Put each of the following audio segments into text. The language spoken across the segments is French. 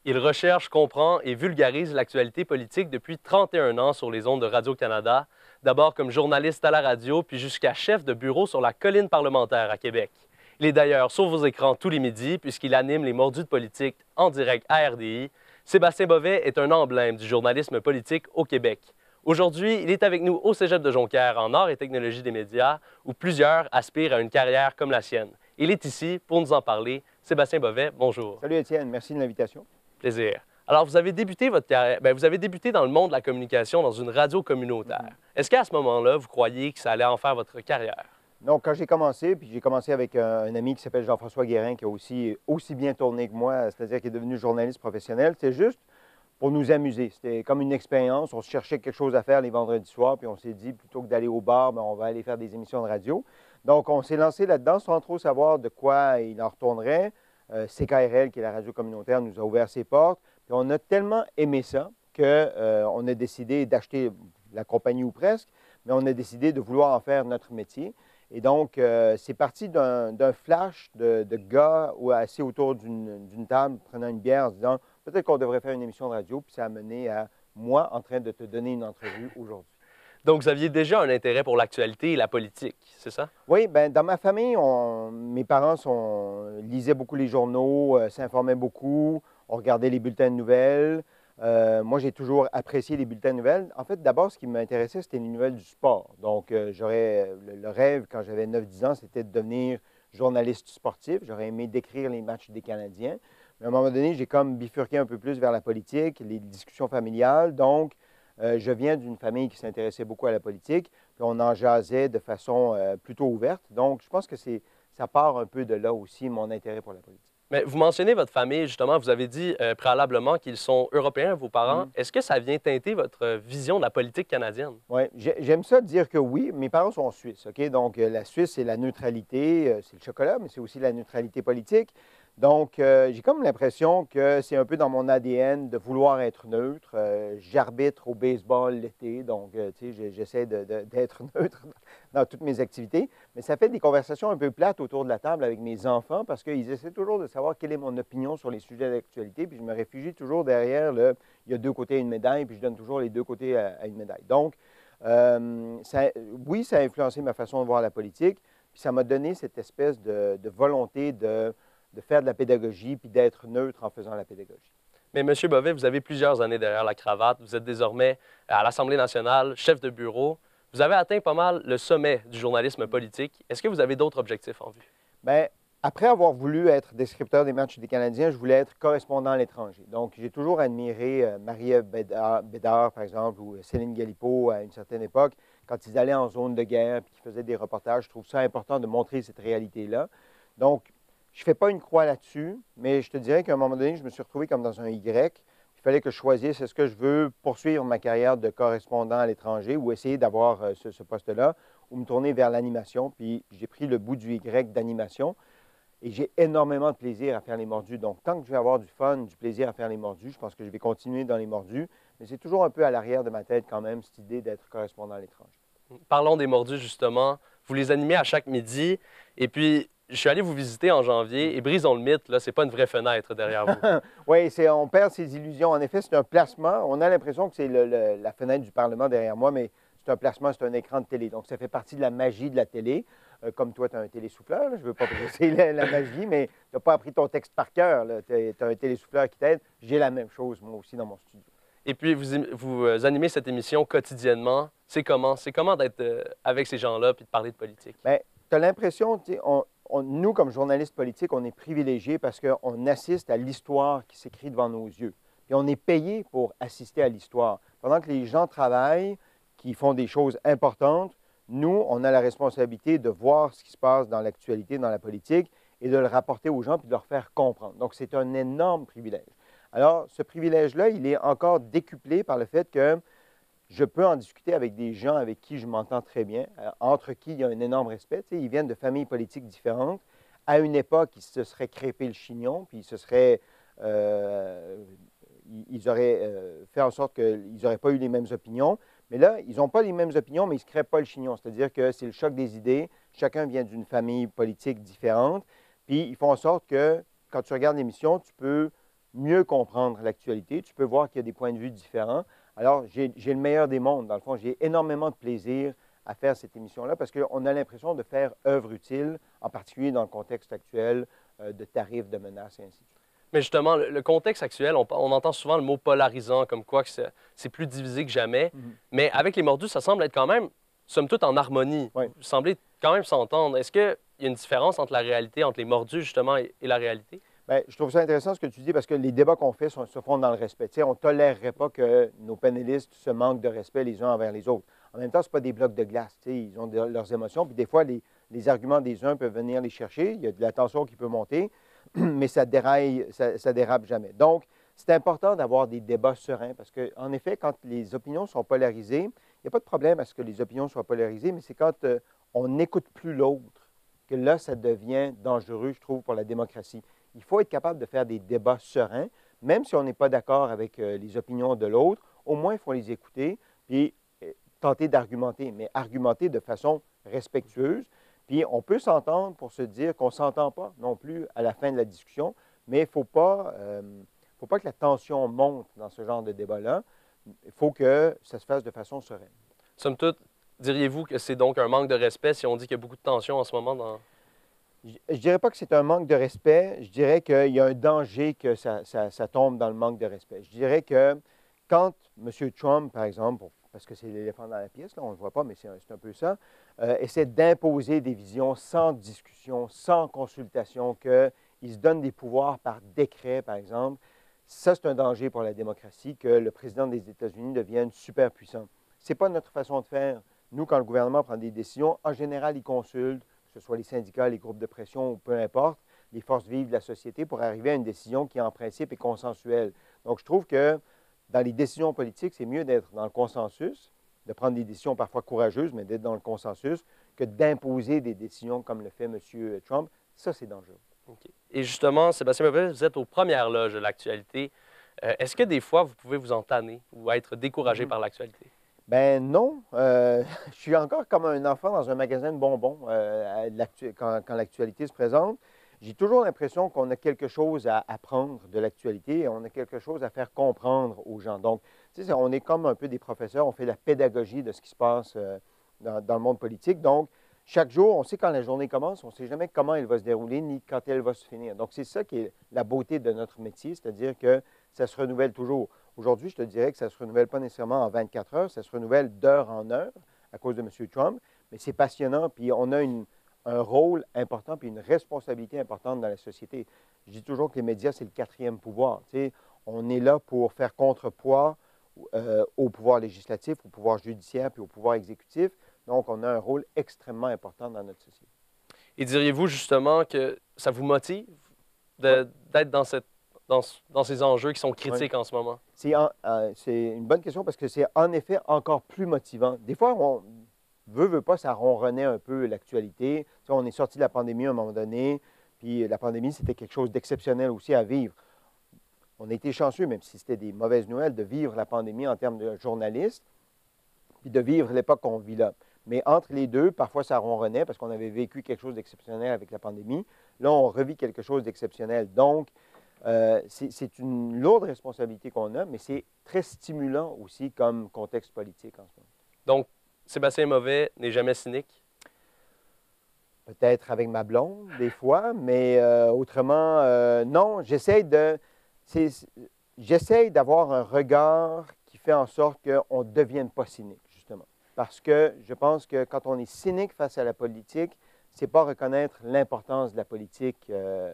Il recherche, comprend et vulgarise l'actualité politique depuis 31 ans sur les ondes de Radio-Canada, d'abord comme journaliste à la radio, puis jusqu'à chef de bureau sur la colline parlementaire à Québec. Il est d'ailleurs sur vos écrans tous les midis puisqu'il anime les Mordus de politique en direct à RDI. Sébastien Bovet est un emblème du journalisme politique au Québec. Aujourd'hui, il est avec nous au Cégep de Jonquière en arts et technologies des médias, où plusieurs aspirent à une carrière comme la sienne. Il est ici pour nous en parler. Sébastien Bovet, bonjour. Salut Étienne, merci de l'invitation. Plaisir. Alors, vous avez débuté votre carrière, vous avez débuté dans le monde de la communication dans une radio communautaire. Est-ce qu'à ce moment-là, vous croyiez que ça allait en faire votre carrière? Donc, quand j'ai commencé, puis j'ai commencé avec un ami qui s'appelle Jean-François Guérin, qui a aussi bien tourné que moi, c'est-à-dire qui est devenu journaliste professionnel, c'était juste pour nous amuser. C'était comme une expérience. On se cherchait quelque chose à faire les vendredis soirs, puis on s'est dit, plutôt que d'aller au bar, bien, on va aller faire des émissions de radio. Donc, on s'est lancé là-dedans sans trop savoir de quoi il en retournerait. CKRL, qui est la radio communautaire, nous a ouvert ses portes. Puis on a tellement aimé ça qu'on a décidé d'acheter la compagnie ou presque, mais on a décidé de vouloir en faire notre métier. Et donc, c'est parti d'un flash de gars assis autour d'une table, prenant une bière, en se disant peut-être qu'on devrait faire une émission de radio, puis ça a mené à moi en train de te donner une entrevue aujourd'hui. Donc, vous aviez déjà un intérêt pour l'actualité et la politique, c'est ça? Oui, bien, dans ma famille, mes parents lisaient beaucoup les journaux, s'informaient beaucoup, on regardait les bulletins de nouvelles. Moi, j'ai toujours apprécié les bulletins de nouvelles. En fait, d'abord, ce qui m'intéressait, c'était les nouvelles du sport. Donc, j'aurais le rêve, quand j'avais 9-10 ans, c'était de devenir journaliste sportif. J'aurais aimé décrire les matchs des Canadiens. Mais à un moment donné, j'ai comme bifurqué un peu plus vers la politique, les discussions familiales. Donc, je viens d'une famille qui s'intéressait beaucoup à la politique, puis on en jasait de façon plutôt ouverte. Donc, je pense que ça part un peu de là aussi, mon intérêt pour la politique. Mais vous mentionnez votre famille, justement. Vous avez dit préalablement qu'ils sont européens, vos parents. Est-ce que ça vient teinter votre vision de la politique canadienne? Oui, j'aime ça dire que oui. Mes parents sont suisses, OK? Donc, la Suisse, c'est la neutralité, c'est le chocolat, mais c'est aussi la neutralité politique. Donc, j'ai comme l'impression que c'est un peu dans mon ADN de vouloir être neutre. J'arbitre au baseball l'été, donc, tu sais, j'essaie d'être neutre dans toutes mes activités. Mais ça fait des conversations un peu plates autour de la table avec mes enfants parce qu'ils essaient toujours de savoir quelle est mon opinion sur les sujets d'actualité. Puis je me réfugie toujours derrière il y a deux côtés à une médaille, puis je donne toujours les deux côtés à une médaille. Donc, oui, ça a influencé ma façon de voir la politique. Puis ça m'a donné cette espèce de volonté de faire de la pédagogie puis d'être neutre en faisant la pédagogie. Mais M. Bovet, vous avez plusieurs années derrière la cravate. Vous êtes désormais à l'Assemblée nationale, chef de bureau. Vous avez atteint pas mal le sommet du journalisme politique. Est-ce que vous avez d'autres objectifs en vue? Bien, après avoir voulu être descripteur des matchs des Canadiens, je voulais être correspondant à l'étranger. Donc, j'ai toujours admiré Marie-Ève Bédard, par exemple, ou Céline Galipeau à une certaine époque, quand ils allaient en zone de guerre et qu'ils faisaient des reportages. Je trouve ça important de montrer cette réalité-là. Donc, je ne fais pas une croix là-dessus, mais je te dirais qu'à un moment donné, je me suis retrouvé comme dans un Y. Il fallait que je choisisse, est-ce que je veux poursuivre ma carrière de correspondant à l'étranger ou essayer d'avoir ce poste-là ou me tourner vers l'animation. Puis j'ai pris le bout du Y d'animation et j'ai énormément de plaisir à faire les mordus. Donc, tant que je vais avoir du fun, du plaisir à faire les mordus, je pense que je vais continuer dans les mordus. Mais c'est toujours un peu à l'arrière de ma tête quand même, cette idée d'être correspondant à l'étranger. Parlons des mordus, justement. Vous les animez à chaque midi. Et puis, je suis allé vous visiter en janvier et brisons le mythe, là, c'est pas une vraie fenêtre derrière vous. Oui, on perd ses illusions. En effet, c'est un placement. On a l'impression que c'est la fenêtre du Parlement derrière moi, mais c'est un placement, c'est un écran de télé. Donc, ça fait partie de la magie de la télé. Comme toi, tu as un télésouffleur. Là. Je ne veux pas briser la magie, mais tu n'as pas appris ton texte par cœur. Tu as un télésouffleur qui t'aide. J'ai la même chose, moi aussi, dans mon studio. Et puis, vous animez cette émission quotidiennement. C'est comment d'être avec ces gens-là puis de parler de politique? Bien, tu as l'impression, nous, comme journalistes politiques, on est privilégiés parce qu'on assiste à l'histoire qui s'écrit devant nos yeux. Puis on est payé pour assister à l'histoire. Pendant que les gens travaillent, qui font des choses importantes, nous, on a la responsabilité de voir ce qui se passe dans l'actualité, dans la politique, et de le rapporter aux gens puis de leur faire comprendre. Donc, c'est un énorme privilège. Alors, ce privilège-là, il est encore décuplé par le fait que je peux en discuter avec des gens avec qui je m'entends très bien, entre qui il y a un énorme respect. Tu sais, ils viennent de familles politiques différentes. À une époque, ils se seraient crêpé le chignon, puis ils auraient fait en sorte qu'ils n'auraient pas eu les mêmes opinions. Mais là, ils n'ont pas les mêmes opinions, mais ils ne se crêpent pas le chignon. C'est-à-dire que c'est le choc des idées. Chacun vient d'une famille politique différente. Puis ils font en sorte que, quand tu regardes l'émission, tu peux mieux comprendre l'actualité. Tu peux voir qu'il y a des points de vue différents. Alors, j'ai le meilleur des mondes. Dans le fond, j'ai énormément de plaisir à faire cette émission-là parce qu'on a l'impression de faire œuvre utile, en particulier dans le contexte actuel de tarifs, de menaces et ainsi de suite. Mais justement, le contexte actuel, on entend souvent le mot polarisant, comme quoi que c'est plus divisé que jamais. Mais avec les mordus, ça semble être quand même, somme toute, en harmonie. Oui. Vous semblez quand même s'entendre. Est-ce qu'il y a une différence entre la réalité, entre les mordus, justement, et la réalité? Bien, je trouve ça intéressant ce que tu dis parce que les débats qu'on fait se font dans le respect. Tu sais, on ne tolérerait pas que nos panélistes se manquent de respect les uns envers les autres. En même temps, ce pas des blocs de glace. Tu sais, ils ont leurs émotions. Puis des fois, les arguments des uns peuvent venir les chercher. Il y a de la tension qui peut monter, mais ça dérape jamais. Donc, c'est important d'avoir des débats sereins parce qu'en effet, quand les opinions sont polarisées, il n'y a pas de problème à ce que les opinions soient polarisées, mais c'est quand on n'écoute plus l'autre que là, ça devient dangereux, je trouve, pour la démocratie. Il faut être capable de faire des débats sereins, même si on n'est pas d'accord avec les opinions de l'autre, au moins il faut les écouter, puis tenter d'argumenter, mais argumenter de façon respectueuse. Puis on peut s'entendre pour se dire qu'on ne s'entend pas non plus à la fin de la discussion, mais il ne faut pas que la tension monte dans ce genre de débat-là. Il faut que ça se fasse de façon sereine. Somme toute, diriez-vous que c'est donc un manque de respect si on dit qu'il y a beaucoup de tension en ce moment dans... Je ne dirais pas que c'est un manque de respect. Je dirais qu'il y a un danger que ça tombe dans le manque de respect. Je dirais que quand M. Trump, par exemple, parce que c'est l'éléphant dans la pièce, là, on ne le voit pas, mais c'est un peu ça, essaie d'imposer des visions sans discussion, sans consultation, qu'il se donne des pouvoirs par décret, par exemple, ça, c'est un danger pour la démocratie, que le président des États-Unis devienne super puissant. Ce n'est pas notre façon de faire. Nous, quand le gouvernement prend des décisions, en général, il consulte, que ce soit les syndicats, les groupes de pression ou peu importe, les forces vives de la société pour arriver à une décision qui, en principe, est consensuelle. Donc, je trouve que dans les décisions politiques, c'est mieux d'être dans le consensus, de prendre des décisions parfois courageuses, mais d'être dans le consensus, que d'imposer des décisions comme le fait M. Trump. Ça, c'est dangereux. Okay. Et justement, Sébastien Mauvais, vous êtes aux premières loges de l'actualité. Est-ce que des fois, vous pouvez vous en tanner ou être découragé par l'actualité? Ben non. Je suis encore comme un enfant dans un magasin de bonbons quand l'actualité se présente. J'ai toujours l'impression qu'on a quelque chose à apprendre de l'actualité et on a quelque chose à faire comprendre aux gens. Donc, tu sais, on est comme un peu des professeurs, on fait la pédagogie de ce qui se passe dans le monde politique. Donc, chaque jour, on sait quand la journée commence, on ne sait jamais comment elle va se dérouler ni quand elle va se finir. Donc, c'est ça qui est la beauté de notre métier, c'est-à-dire que ça se renouvelle toujours. Aujourd'hui, je te dirais que ça ne se renouvelle pas nécessairement en 24 heures, ça se renouvelle d'heure en heure à cause de M. Trump, mais c'est passionnant, puis on a un rôle important puis une responsabilité importante dans la société. Je dis toujours que les médias, c'est le quatrième pouvoir. Tu sais, on est là pour faire contrepoids au pouvoir législatif, au pouvoir judiciaire puis au pouvoir exécutif. Donc, on a un rôle extrêmement important dans notre société. Et diriez-vous justement que ça vous motive d'être dans ces enjeux qui sont critiques en ce moment? C'est une bonne question parce que c'est en effet encore plus motivant. Des fois, on veut pas, ça ronronnait un peu l'actualité. Tu sais, on est sorti de la pandémie à un moment donné, puis la pandémie, c'était quelque chose d'exceptionnel aussi à vivre. On a été chanceux, même si c'était des mauvaises nouvelles, de vivre la pandémie en termes de journalistes, puis de vivre l'époque qu'on vit là. Mais entre les deux, parfois ça ronronnait parce qu'on avait vécu quelque chose d'exceptionnel avec la pandémie. Là, on revit quelque chose d'exceptionnel. Donc, c'est une lourde responsabilité qu'on a, mais c'est très stimulant aussi comme contexte politique en ce moment. Donc, Sébastien Mauvais n'est jamais cynique? Peut-être avec ma blonde, des fois, mais autrement, non. J'essaie d'avoir un regard qui fait en sorte qu'on ne devienne pas cynique, justement. Parce que je pense que quand on est cynique face à la politique, ce n'est pas reconnaître l'importance de la politique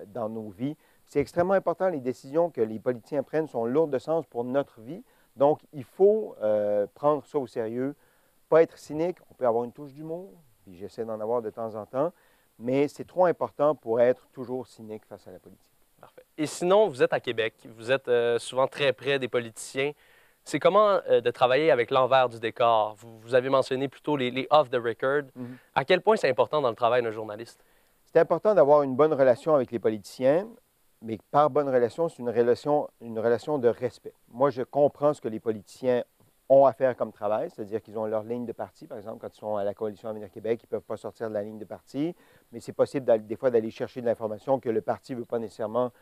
dans nos vies. C'est extrêmement important. Les décisions que les politiciens prennent sont lourdes de sens pour notre vie. Donc, il faut prendre ça au sérieux, pas être cynique. On peut avoir une touche d'humour, puis j'essaie d'en avoir de temps en temps, mais c'est trop important pour être toujours cynique face à la politique. Parfait. Et sinon, vous êtes à Québec. Vous êtes souvent très près des politiciens. C'est comment de travailler avec l'envers du décor? Vous avez mentionné plutôt les off the record. À quel point c'est important dans le travail d'un journaliste? C'est important d'avoir une bonne relation avec les politiciens, mais par bonne relation, c'est une relation de respect. Moi, je comprends ce que les politiciens ont à faire comme travail, c'est-à-dire qu'ils ont leur ligne de parti. Par exemple, quand ils sont à la Coalition Avenir Québec, ils ne peuvent pas sortir de la ligne de parti, mais c'est possible des fois d'aller chercher de l'information que le parti ne veut pas nécessairement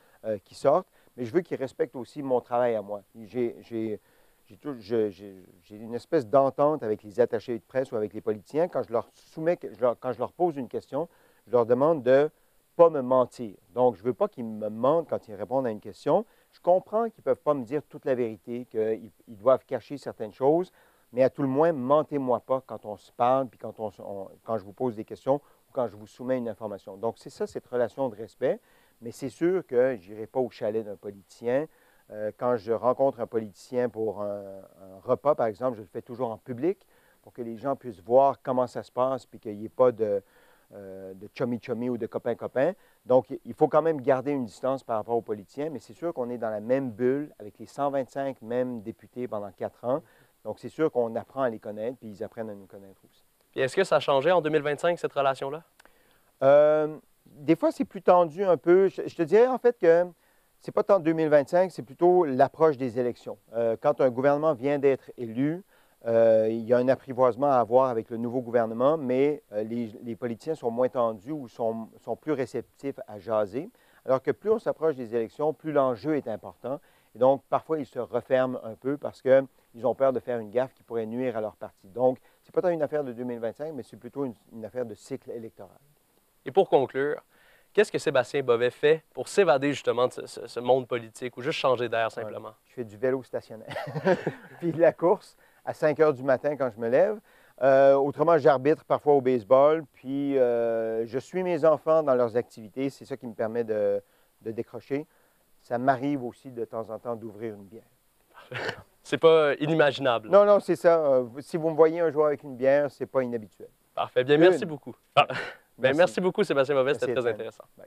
qu'ils sortent. mais je veux qu'ils respectent aussi mon travail à moi. J'ai une espèce d'entente avec les attachés de presse ou avec les politiciens. Quand je leur quand je leur pose une question, je leur demande de ne pas me mentir. Donc, je ne veux pas qu'ils me mentent quand ils répondent à une question. Je comprends qu'ils ne peuvent pas me dire toute la vérité, qu'ils doivent cacher certaines choses, mais à tout le moins, mentez-moi pas quand on se parle, puis quand je vous pose des questions ou quand je vous soumets une information. Donc, c'est ça, cette relation de respect. Mais c'est sûr que je n'irai pas au chalet d'un politicien. Quand je rencontre un politicien pour un repas, par exemple, je le fais toujours en public pour que les gens puissent voir comment ça se passe, puis qu'il n'y ait pas de chummy-chummy ou de copain-copain. Donc, il faut quand même garder une distance par rapport aux politiciens, mais c'est sûr qu'on est dans la même bulle avec les 125 mêmes députés pendant 4 ans. Donc, c'est sûr qu'on apprend à les connaître, puis ils apprennent à nous connaître aussi. Et est-ce que ça a changé en 2025, cette relation-là? Des fois, c'est plus tendu un peu. Je te dirais en fait que ce n'est pas tant 2025, c'est plutôt l'approche des élections. Quand un gouvernement vient d'être élu, il y a un apprivoisement à avoir avec le nouveau gouvernement, mais les politiciens sont moins tendus ou sont plus réceptifs à jaser. Alors que plus on s'approche des élections, plus l'enjeu est important. Et donc, parfois, ils se referment un peu parce qu'ils ont peur de faire une gaffe qui pourrait nuire à leur parti. Donc, ce n'est pas tant une affaire de 2025, mais c'est plutôt une affaire de cycle électoral. Et pour conclure, qu'est-ce que Sébastien Bovet fait pour s'évader justement de ce monde politique ou juste changer d'air simplement? Je fais du vélo stationnaire, puis de la course à 5 heures du matin quand je me lève. Autrement, j'arbitre parfois au baseball, puis je suis mes enfants dans leurs activités. C'est ça qui me permet de décrocher. Ça m'arrive aussi de temps en temps d'ouvrir une bière. C'est pas inimaginable. Non, non, c'est ça. Si vous me voyez un jour avec une bière, c'est pas inhabituel. Parfait. Bien, merci beaucoup. Bien, merci beaucoup, Sébastien Bovet. C'était très Étienne. intéressant. Bye.